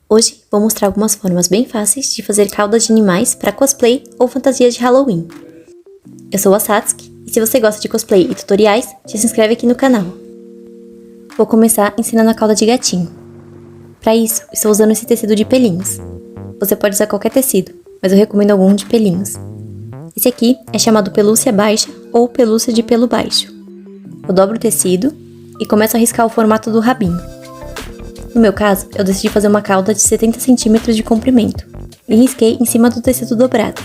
Hoje vou mostrar algumas formas bem fáceis de fazer cauda de animais para cosplay ou fantasia de Halloween. Eu sou a Satsuki e se você gosta de cosplay e tutoriais, já se inscreve aqui no canal. Vou começar ensinando a cauda de gatinho. Para isso, estou usando esse tecido de pelinhos. Você pode usar qualquer tecido, mas eu recomendo algum de pelinhos. Esse aqui é chamado pelúcia baixa ou pelúcia de pelo baixo. Eu dobro o tecido e começo a riscar o formato do rabinho. No meu caso, eu decidi fazer uma cauda de 70 cm de comprimento e risquei em cima do tecido dobrado.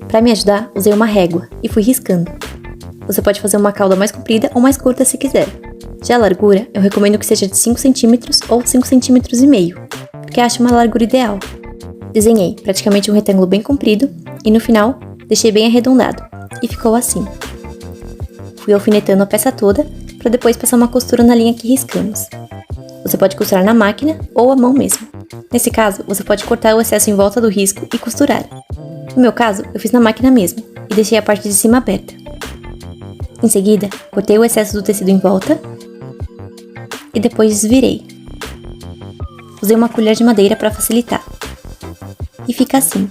Para me ajudar, usei uma régua e fui riscando. Você pode fazer uma cauda mais comprida ou mais curta se quiser. Já a largura, eu recomendo que seja de 5 cm ou 5,5 cm, porque acho uma largura ideal. Desenhei praticamente um retângulo bem comprido e no final, deixei bem arredondado e ficou assim. Fui alfinetando a peça toda para depois passar uma costura na linha que riscamos. Você pode costurar na máquina ou à mão mesmo. Nesse caso, você pode cortar o excesso em volta do risco e costurar. No meu caso, eu fiz na máquina mesmo e deixei a parte de cima aberta. Em seguida, cortei o excesso do tecido em volta e depois desvirei. Usei uma colher de madeira para facilitar. E fica assim.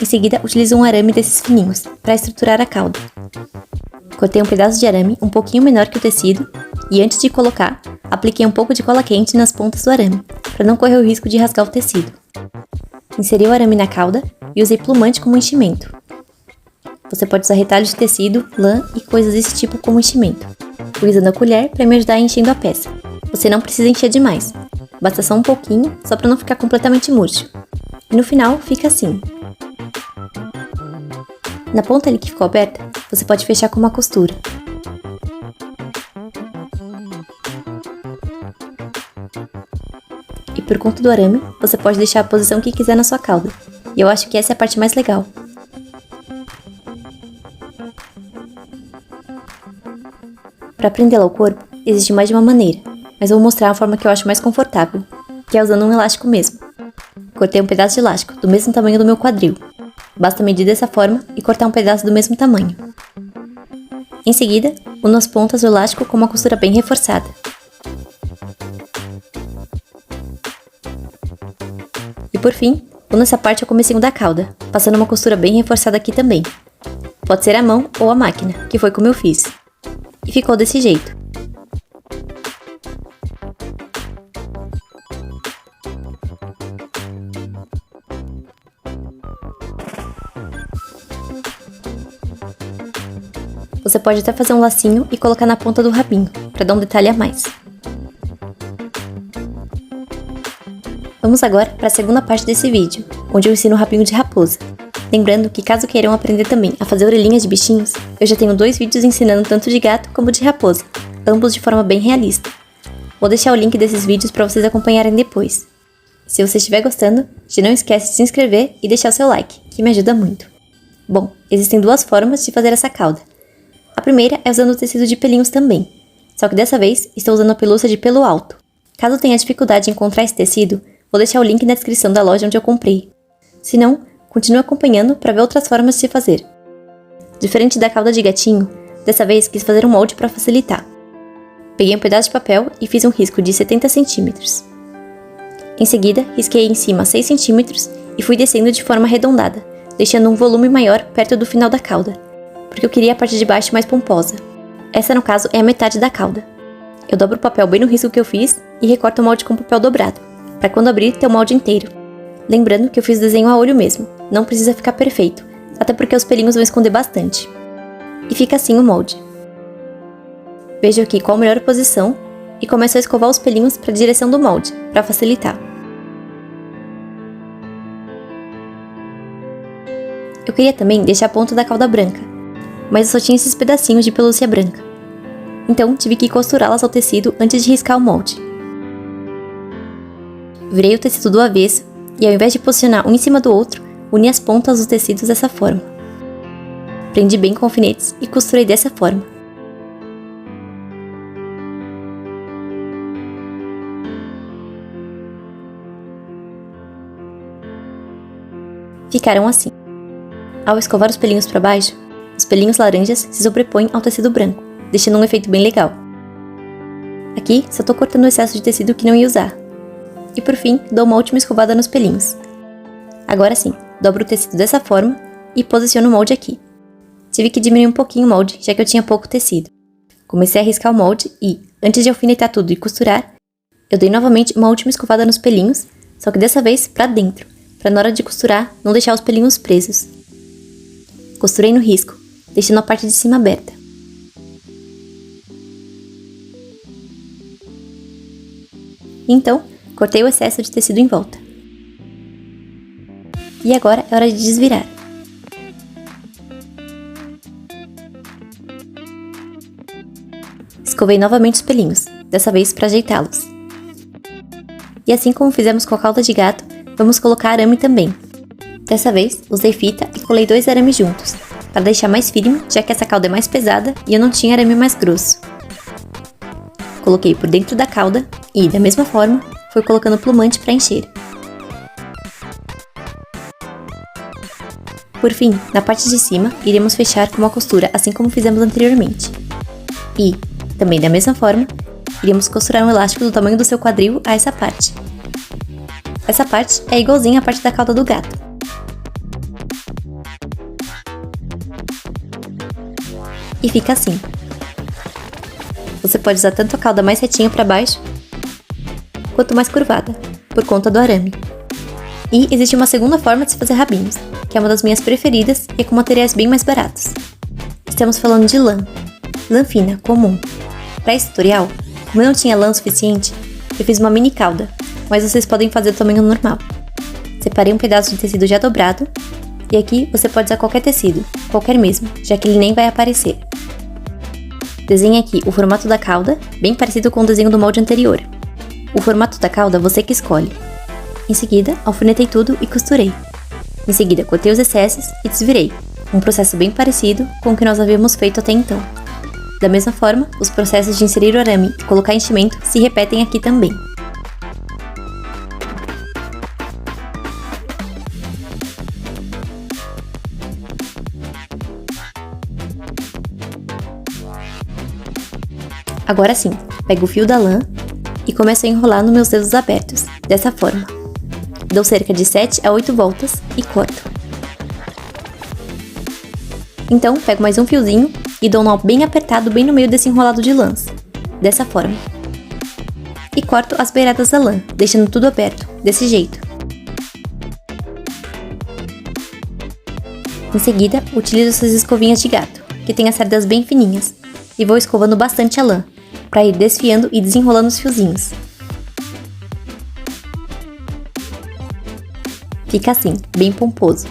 Em seguida, utilizo um arame desses fininhos para estruturar a cauda. Cortei um pedaço de arame um pouquinho menor que o tecido e antes de colocar, apliquei um pouco de cola quente nas pontas do arame, para não correr o risco de rasgar o tecido. Inseri o arame na cauda e usei plumante como enchimento. Você pode usar retalhos de tecido, lã e coisas desse tipo como enchimento. Fui usando a colher para me ajudar enchendo a peça. Você não precisa encher demais, basta só um pouquinho, só para não ficar completamente murcho. E no final fica assim. Na ponta ali que ficou aberta, você pode fechar com uma costura. E por conta do arame, você pode deixar a posição que quiser na sua cauda. E eu acho que essa é a parte mais legal. Para prendê-la ao corpo, existe mais de uma maneira, mas eu vou mostrar a forma que eu acho mais confortável, que é usando um elástico mesmo. Cortei um pedaço de elástico do mesmo tamanho do meu quadril. Basta medir dessa forma e cortar um pedaço do mesmo tamanho. Em seguida, uno as pontas do elástico com uma costura bem reforçada. E por fim, uno essa parte ao comecinho da cauda, passando uma costura bem reforçada aqui também. Pode ser a mão ou a máquina, que foi como eu fiz. E ficou desse jeito. Você pode até fazer um lacinho e colocar na ponta do rabinho, para dar um detalhe a mais. Vamos agora para a segunda parte desse vídeo, onde eu ensino o rabinho de raposa. Lembrando que caso queiram aprender também a fazer orelhinhas de bichinhos, eu já tenho 2 vídeos ensinando tanto de gato como de raposa, ambos de forma bem realista. Vou deixar o link desses vídeos para vocês acompanharem depois. Se você estiver gostando, já não esquece de se inscrever e deixar o seu like, que me ajuda muito. Bom, existem 2 formas de fazer essa cauda. A primeira é usando o tecido de pelinhos também, só que dessa vez estou usando a pelúcia de pelo alto. Caso tenha dificuldade em encontrar esse tecido, vou deixar o link na descrição da loja onde eu comprei. Se não, continue acompanhando para ver outras formas de se fazer. Diferente da cauda de gatinho, dessa vez quis fazer um molde para facilitar. Peguei um pedaço de papel e fiz um risco de 70 cm. Em seguida, risquei em cima 6 cm e fui descendo de forma arredondada, deixando um volume maior perto do final da cauda, porque eu queria a parte de baixo mais pomposa. Essa, no caso, é a metade da cauda. Eu dobro o papel bem no risco que eu fiz e recorto o molde com papel dobrado, para quando abrir ter o molde inteiro. Lembrando que eu fiz o desenho a olho mesmo, não precisa ficar perfeito, até porque os pelinhos vão esconder bastante. E fica assim o molde. Vejo aqui qual a melhor posição e começo a escovar os pelinhos para a direção do molde, para facilitar. Eu queria também deixar a ponta da cauda branca, mas eu só tinha esses pedacinhos de pelúcia branca. Então tive que costurá-las ao tecido antes de riscar o molde. Virei o tecido do avesso e ao invés de posicionar um em cima do outro, uni as pontas dos tecidos dessa forma. Prendi bem com alfinetes e costurei dessa forma. Ficaram assim. Ao escovar os pelinhos para baixo, os pelinhos laranjas se sobrepõem ao tecido branco, deixando um efeito bem legal. Aqui só tô cortando o excesso de tecido que não ia usar, E por fim, dou uma última escovada nos pelinhos. Agora sim, dobro o tecido dessa forma e posiciono o molde aqui. Tive que diminuir um pouquinho o molde, já que eu tinha pouco tecido. Comecei a riscar o molde e, antes de alfinetar tudo e costurar, eu dei novamente uma última escovada nos pelinhos, só que dessa vez pra dentro, pra na hora de costurar não deixar os pelinhos presos. Costurei no risco, deixando a parte de cima aberta. Então, cortei o excesso de tecido em volta. E agora é hora de desvirar. Escovei novamente os pelinhos, dessa vez para ajeitá-los. E assim como fizemos com a cauda de gato, vamos colocar arame também. Dessa vez, usei fita e colei 2 arames juntos, para deixar mais firme, já que essa cauda é mais pesada e eu não tinha arame mais grosso. Coloquei por dentro da cauda e, da mesma forma, fui colocando plumante para encher. Por fim, na parte de cima, iremos fechar com uma costura, assim como fizemos anteriormente. E, também da mesma forma, iremos costurar um elástico do tamanho do seu quadril a essa parte. Essa parte é igualzinha à parte da cauda do gato. E fica assim. Você pode usar tanto a cauda mais retinha para baixo, quanto mais curvada, por conta do arame. E existe uma segunda forma de se fazer rabinhos, que é uma das minhas preferidas e é com materiais bem mais baratos. Estamos falando de lã fina, comum. Para esse tutorial, como eu não tinha lã suficiente, eu fiz uma mini cauda, mas vocês podem fazer do tamanho normal. Separei um pedaço de tecido já dobrado, e aqui você pode usar qualquer tecido, qualquer mesmo, já que ele nem vai aparecer. Desenhe aqui o formato da cauda, bem parecido com o desenho do molde anterior. O formato da cauda você que escolhe. Em seguida, alfinetei tudo e costurei. Em seguida, cortei os excessos e desvirei, um processo bem parecido com o que nós havíamos feito até então. Da mesma forma, os processos de inserir o arame e colocar enchimento se repetem aqui também. Agora sim, pego o fio da lã e começo a enrolar nos meus dedos abertos, dessa forma. Dou cerca de 7 a 8 voltas e corto. Então, pego mais um fiozinho e dou um nó bem apertado bem no meio desse enrolado de lãs, dessa forma. E corto as beiradas da lã, deixando tudo aberto, desse jeito. Em seguida, utilizo essas escovinhas de gato, que tem as cerdas bem fininhas, e vou escovando bastante a lã, para ir desfiando e desenrolando os fiozinhos. Fica assim, bem pomposo.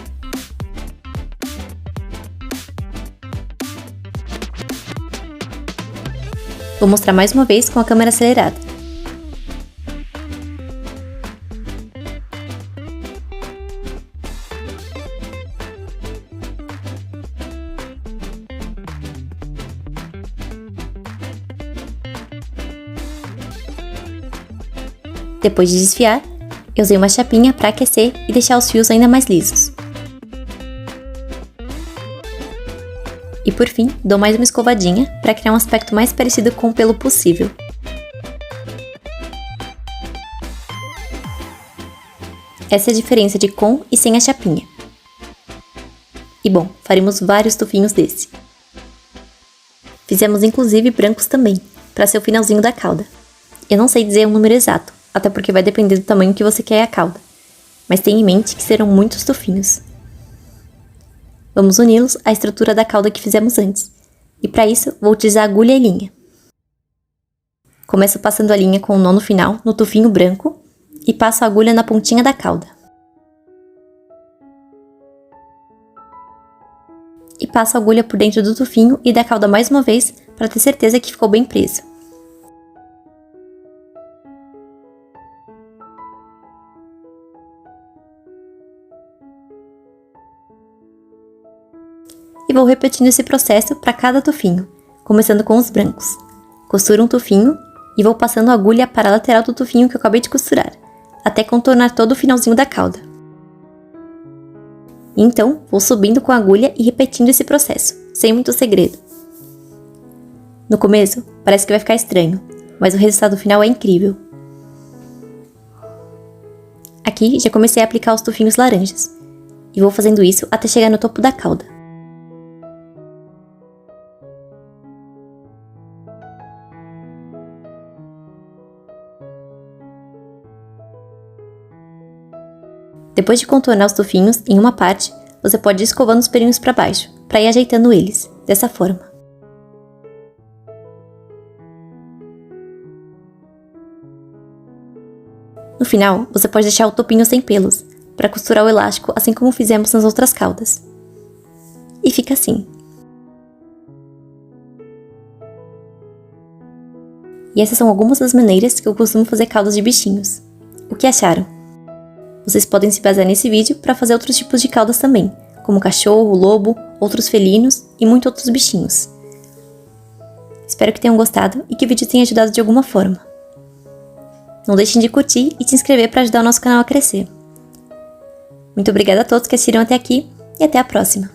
Vou mostrar mais uma vez com a câmera acelerada. Depois de desfiar, eu usei uma chapinha para aquecer e deixar os fios ainda mais lisos. E por fim, dou mais uma escovadinha para criar um aspecto mais parecido com o pelo possível. Essa é a diferença de com e sem a chapinha. E bom, faremos vários tufinhos desse. Fizemos inclusive brancos também, para ser o finalzinho da cauda. Eu não sei dizer o número exato, até porque vai depender do tamanho que você quer a cauda, mas tenha em mente que serão muitos tufinhos. Vamos uni-los à estrutura da cauda que fizemos antes, e para isso vou utilizar agulha e linha. Começo passando a linha com o nó no final, no tufinho branco, e passo a agulha na pontinha da cauda. E passo a agulha por dentro do tufinho e da cauda mais uma vez, para ter certeza que ficou bem preso. E vou repetindo esse processo para cada tufinho, começando com os brancos. Costuro um tufinho e vou passando a agulha para a lateral do tufinho que eu acabei de costurar, até contornar todo o finalzinho da cauda. Então, vou subindo com a agulha e repetindo esse processo, sem muito segredo. No começo, parece que vai ficar estranho, mas o resultado final é incrível. Aqui já comecei a aplicar os tufinhos laranjas, e vou fazendo isso até chegar no topo da cauda. Depois de contornar os tufinhos em uma parte, você pode ir escovando os pelinhos para baixo, para ir ajeitando eles, dessa forma. No final, você pode deixar o topinho sem pelos, para costurar o elástico assim como fizemos nas outras caudas. E fica assim. E essas são algumas das maneiras que eu costumo fazer caudas de bichinhos. O que acharam? Vocês podem se basear nesse vídeo para fazer outros tipos de caudas também, como cachorro, lobo, outros felinos e muitos outros bichinhos. Espero que tenham gostado e que o vídeo tenha ajudado de alguma forma. Não deixem de curtir e se inscrever para ajudar o nosso canal a crescer. Muito obrigada a todos que assistiram até aqui e até a próxima!